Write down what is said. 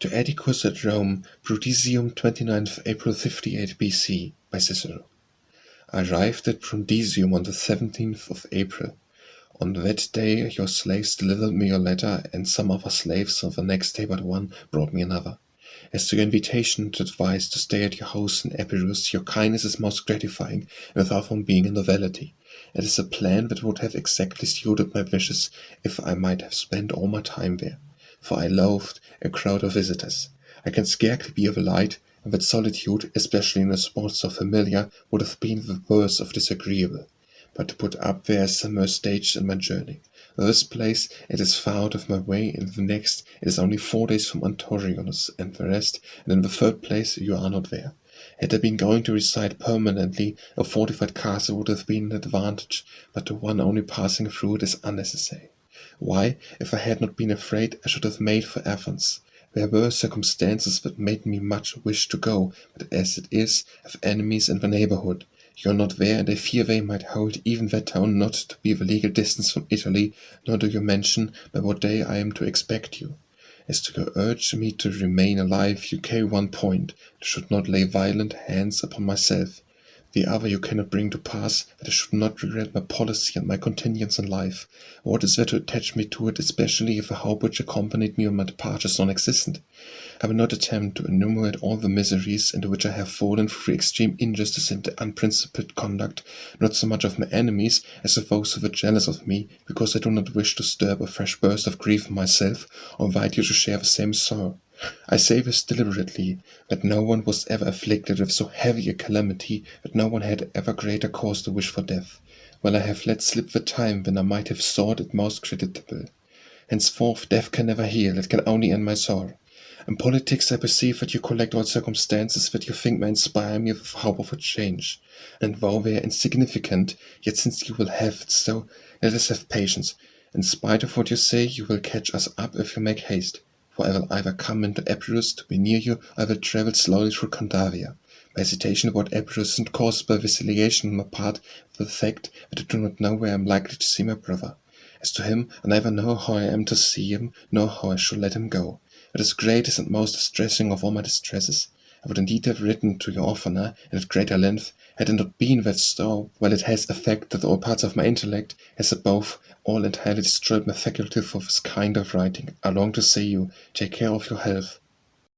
To Atticus at Rome, Brudisium, 29th April 58 BC, by Cicero. I arrived at Brundisium on the 17th of April. On that day your slaves delivered me your letter, and some other slaves on the next day but one brought me another. As to your invitation and advice to stay at your house in Epirus, your kindness is most gratifying, and without from being a novelty. It is a plan that would have exactly suited my wishes if I might have spent all my time there. For I loathed a crowd of visitors. I can scarcely be of a light, and that solitude, especially in a spot so familiar, would have been the worst of disagreeable. But to put up there is some more stage in my journey. In this place it is far out of my way, in the next it is only 4 days from Autronius and the rest, and in the third place you are not there. Had I been going to reside permanently, a fortified castle would have been an advantage, but to one only passing through it is unnecessary. Why, if I had not been afraid, I should have made for Athens. There were circumstances that made me much wish to go, but as it is, I have enemies in the neighbourhood. You are not there, and I fear they might hold even that town not to be the legal distance from Italy, nor do you mention by what day I am to expect you. As to your urge me to remain alive, you carry one point, that I should not lay violent hands upon myself. The other you cannot bring to pass, that I should not regret my policy and my continuance in life. What is there to attach me to it, especially if the hope which accompanied me on my departure is non-existent? I will not attempt to enumerate all the miseries into which I have fallen through extreme injustice and unprincipled conduct, not so much of my enemies as of those who were jealous of me, because I do not wish to stir up a fresh burst of grief in myself, or invite you to share the same sorrow. I say this deliberately, that no one was ever afflicted with so heavy a calamity, that no one had ever greater cause to wish for death. Well, I have let slip the time when I might have sought it most creditable. Henceforth death can never heal, it can only end my sorrow. In politics I perceive that you collect all circumstances that you think may inspire me with hope of a change. And though they are insignificant, yet since you will have it so, let us have patience. In spite of what you say, you will catch us up if you make haste. For I will either come into Epirus to be near you, or I will travel slowly through Candavia. My hesitation about Epirus is caused by vacillation on my part, for the fact that I do not know where I am likely to see my brother. As to him, I neither know how I am to see him, nor how I shall let him go. It is greatest and most distressing of all my distresses. I would indeed have written to you oftener, and at greater length, had it not been that so, while it has affected all parts of my intellect, has above all entirely destroyed my faculty for this kind of writing. I long to say you, take care of your health.